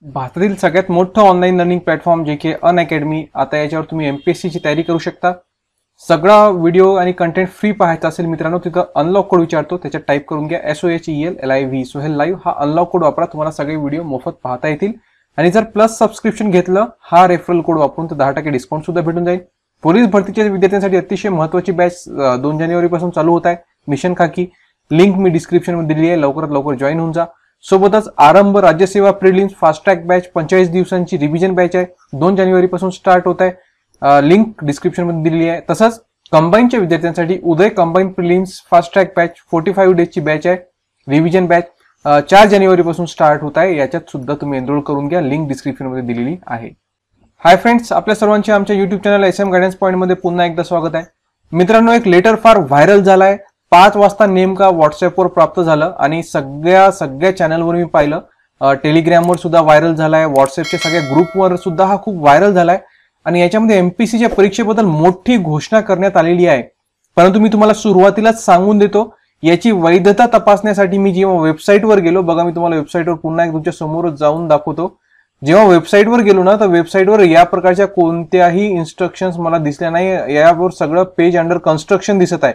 भारतातील सगळ्यात मोठं ऑनलाईन लर्निंग प्लॅटफॉर्म जे की अनअकॅडमी, आता याच्यावर तुम्ही एमपीएससीची तयारी करू शकता. सगळा व्हिडिओ आणि कंटेंट फ्री पाहायचा असेल मित्रांनो, तिथं अनलॉक कोड विचारतो, त्याच्यात टाईप करून घ्या SOHELLIV सोहेल लाईव्ह. हा अनलॉक कोड वापरा, तुम्हाला सगळे व्हिडिओ मोफत पाहता येतील. आणि जर प्लस सबस्क्रिप्शन घेतलं, हा रेफरल कोड वापरून तर 10% डिस्काउंट सुद्धा भेटून जाईल. पोलीस भरतीच्या विद्यार्थ्यांसाठी अतिशय महत्त्वाची बॅच 2 जानेवारीपासून चालू होत आहे, मिशन खाकी. लिंक मी डिस्क्रिप्शन मध्ये दिली आहे, लवकरात लवकर जॉईन होऊन जा. सोबतच आरंभ राज्यसेवा प्रिलिम्स फास्ट ट्रॅक बॅच 45 दिवसांची रिव्हिजन बॅच आहे, 2 जानेवारीपासून स्टार्ट होत आहे. लिंक डिस्क्रिप्शन मध्ये दिलेली आहे. तसंच कंबाईनच्या विद्यार्थ्यांसाठी Uday combine prelims fast track batch 45 डेजची बॅच आहे, रिव्हिजन बॅच 4 जानेवारीपासून स्टार्ट होत आहे. याच्यात सुद्धा तुम्ही एनरोल करून घ्या, लिंक डिस्क्रिप्शन मध्ये दिलेली आहे. हाय फ्रेंड्स, आपल्या सर्वांचे आमच्या YouTube channel SM guidance point मध्ये पुन्हा एकदा स्वागत आहे. मित्रांनो, एक लेटर फार व्हायरल झालाय. 5 वाजता नेमका व्हॉट्सअपवर प्राप्त झालं आणि सगळ्या चॅनलवर मी पाहिलं. टेलिग्रामवर सुद्धा व्हायरल झालाय, व्हॉट्सअपच्या सगळ्या ग्रुपवर सुद्धा हा खूप व्हायरल झालाय. आणि याच्यामध्ये एमपीसीच्या परीक्षेबद्दल मोठी घोषणा करण्यात आलेली आहे. परंतु मी तुम्हाला सुरुवातीलाच सांगून देतो, याची वैधता तपासण्यासाठी मी जेव्हा वेबसाईटवर गेलो, बघा मी तुम्हाला वेबसाईटवर पुन्हा एक तुमच्या समोरच जाऊन दाखवतो. जेव्हा वेबसाईटवर गेलो ना, तर वेबसाईटवर या प्रकारच्या कोणत्याही इन्स्ट्रक्शन्स मला दिसल्या नाही. यावर सगळं पेज अंडर कन्स्ट्रक्शन दिसत आहे.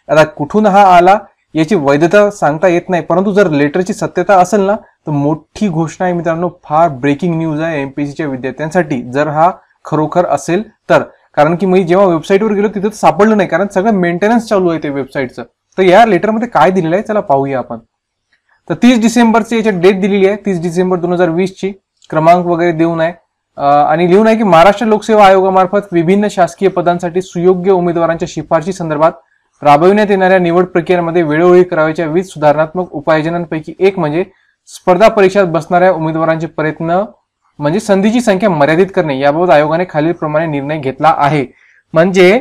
आता कुठून हा आला याची वैधता सांगता येत नाही, परंतु जर लेटरची सत्यता असेल ना, तर मोठी घोषणा आहे मित्रांनो. फार ब्रेकिंग न्यूज आहे एमपीसीच्या विद्यार्थ्यांसाठी, जर हा खरोखर असेल तर. कारण की मी जेव्हा वेबसाईटवर गेलो तिथं सापडलं नाही, कारण सगळं मेंटेनन्स चालू आहे ते वेबसाईटचं. तर या लेटरमध्ये काय दिलेलं आहे चला पाहूया आपण. तर 30 डिसेंबरची याच्यात डेट दिलेली आहे, 30 डिसेंबर 2020ची. क्रमांक वगैरे देऊन आहे आणि लिहून आहे की महाराष्ट्र लोकसेवा आयोगामार्फत विभिन्न शासकीय पदांसाठी सुयोग्य उमेदवारांच्या शिफारशी संदर्भात राबविण्यात येणाऱ्या निवड प्रक्रियेमध्ये वेळोवेळी करावयाच्या विविध सुधारणात्मक उपाययोजनांपैकी एक म्हणजे स्पर्धा परीक्षेत बसणाऱ्या उमेदवारांचे प्रयत्न म्हणजे संधीची संख्या मर्यादित करणे. याबाबत आयोगाने खालीलप्रमाणे निर्णय घेतला आहे. म्हणजे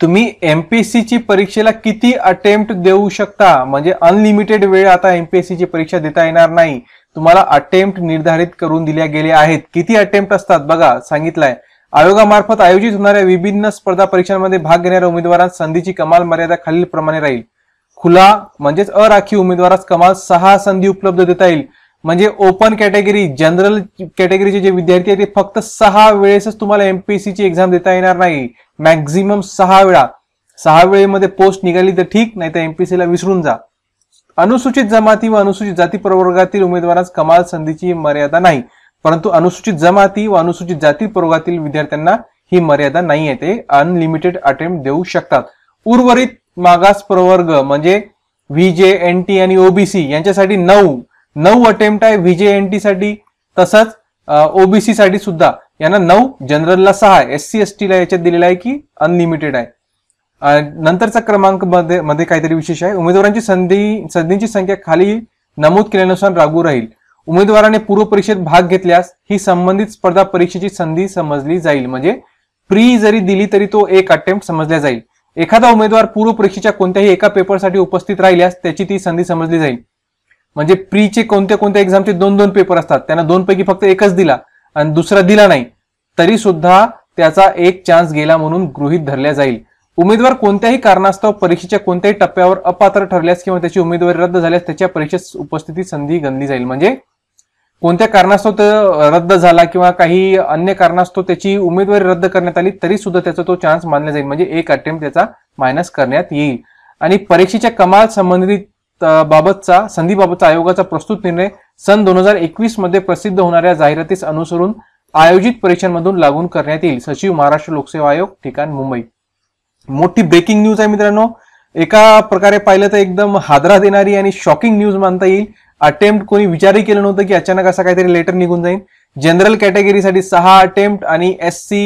तुम्ही एमपीएससीची परीक्षेला किती अटेम्प्ट देऊ शकता, म्हणजे अनलिमिटेड वेळ आता एमपीएससीची परीक्षा देता येणार नाही. तुम्हाला अटेम्प्ट निर्धारित करून दिल्या गेले आहेत. किती अटेम्प्ट असतात बघा, सांगितलंय. आयोगामार्फत आयोजित होणाऱ्या विभिन्न स्पर्धा परीक्षांमध्ये भाग घेणाऱ्या उमेदवारांस संधीची कमाल मर्यादा खालीलप्रमाणे राहील. खुला म्हणजेच अराखीव उमेदवारास कमाल 6 संधी उपलब्ध देता येईल. म्हणजे ओपन कॅटेगरी, जनरल कॅटेगरीचे जे विद्यार्थी आहेत ते फक्त 6 वेळेसच तुम्हाला एमपीएससीची एक्झाम देता येणार नाही. मॅक्झिमम 6 वेळा. 6 वेळेमध्ये पोस्ट निघाली तर ठीक, नाही तर एमपीएससीला विसरून जा. अनुसूचित जमाती व अनुसूचित जाती प्रवर्गातील उमेदवारांस कमाल संधीची मर्यादा नाही, परंतु अनुसूचित जमाती व अनुसूचित जाती प्रवर्गातील विद्यार्थ्यांना ही मर्यादा नाही आहे, ते अनलिमिटेड अटेम्प्ट देऊ शकतात. उर्वरित मागास प्रवर्ग म्हणजे व्हीजे, एनटी आणि ओबीसी यांच्यासाठी 9 अटेम्प्ट आहे व्हीजे, साठी. तसंच ओबीसी साठी सुद्धा यांना 9, जनरलला 6, SC ST ला याच्यात दिलेला आहे की अनलिमिटेड आहे. नंतरचा क्रमांक मध्ये काहीतरी विशेष आहे. उमेदवारांची संधींची संख्या खाली नमूद केल्यानुसार लागू राहील. उमेदवाराने पूर्व परीक्षेत भाग घेतल्यास ही संबंधित स्पर्धा परीक्षेची संधी समजली जाईल. म्हणजे प्री जरी दिली तरी तो 1 अटेम्प्ट समजला जाईल. एखादा उमेदवार पूर्व परीक्षेच्या कोणत्याही एका पेपरसाठी उपस्थित राहिल्यास त्याची ती संधी समजली जाईल. म्हणजे प्रीचे कोणत्या एक्झामचे 2 पेपर असतात, त्यांना 2 पैकी फक्त एकच दिला आणि दुसरा दिला नाही, तरी सुद्धा त्याचा 1 चान्स गेला म्हणून गृहीत धरल्या जाईल. उमेदवार कोणत्याही कारणास्तव परीक्षेच्या कोणत्याही टप्प्यावर अपात्र ठरल्यास किंवा त्याची उमेदवारी रद्द झाल्यास त्याच्या परीक्षेत उपस्थिती संधी गणली जाईल. म्हणजे कोणत्या कारणास्तव तो रद्द झाला किंवा काही अन्य कारणास्तव त्याची उमेदवारी रद्द करण्यात आली तरी सुद्धा त्याचा तो चान्स मानला जाईल. म्हणजे 1 अटेम्प्ट त्याचा मायनस करण्यात येईल. आणि परीक्षेच्या कमाल संबंधित संधीबाबतचा आयोगाचा प्रस्तुत निर्णय सन 2021 मध्ये प्रसिद्ध होणाऱ्या जाहिरातीस अनुसरून आयोजित परीक्षांमधून लागू करण्यात येईल. सचिव, महाराष्ट्र लोकसेवा आयोग, ठिकाण मुंबई. मोठी ब्रेकिंग न्यूज आहे मित्रांनो. एका प्रकारे पाहिलं तर एकदम हादरा देणारी आणि शॉकिंग न्यूज मानता येईल. अटेम्प्ट कोणी विचारही केलं नव्हतं की अचानक असा काहीतरी लेटर निघून जाईल. जनरल कॅटेगरीसाठी 6 अटेम्प्ट आणि SC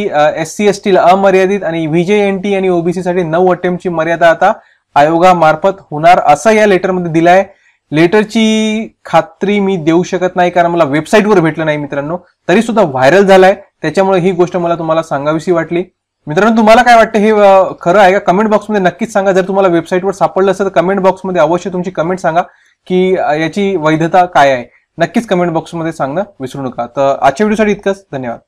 ST ला अमर्यादित आणि व्हीजे, एनटी आणि ओबीसी साठी 9 अटेम्प्टची मर्यादा आता आयोगामार्फत होणार असं या लेटरमध्ये दिलं आहे. लेटरची खात्री मी देऊ शकत नाही कारण मला वेबसाईटवर भेटलं नाही मित्रांनो, तरी सुद्धा व्हायरल झालाय. त्याच्यामुळे ही गोष्ट मला तुम्हाला सांगावीशी वाटली. मित्रांनो, तुम्हाला काय वाटतं, हे खरं आहे का? कमेंट बॉक्समध्ये नक्कीच सांगा. जर तुम्हाला वेबसाईटवर सापडलं असेल तर कमेंट बॉक्समध्ये अवश्य तुमची कमेंट सांगा की याची वैधता काय आहे. नक्कीच कमेंट बॉक्समध्ये सांगणं विसरू नका. तर आजच्या व्हिडिओसाठी इतकंच. धन्यवाद.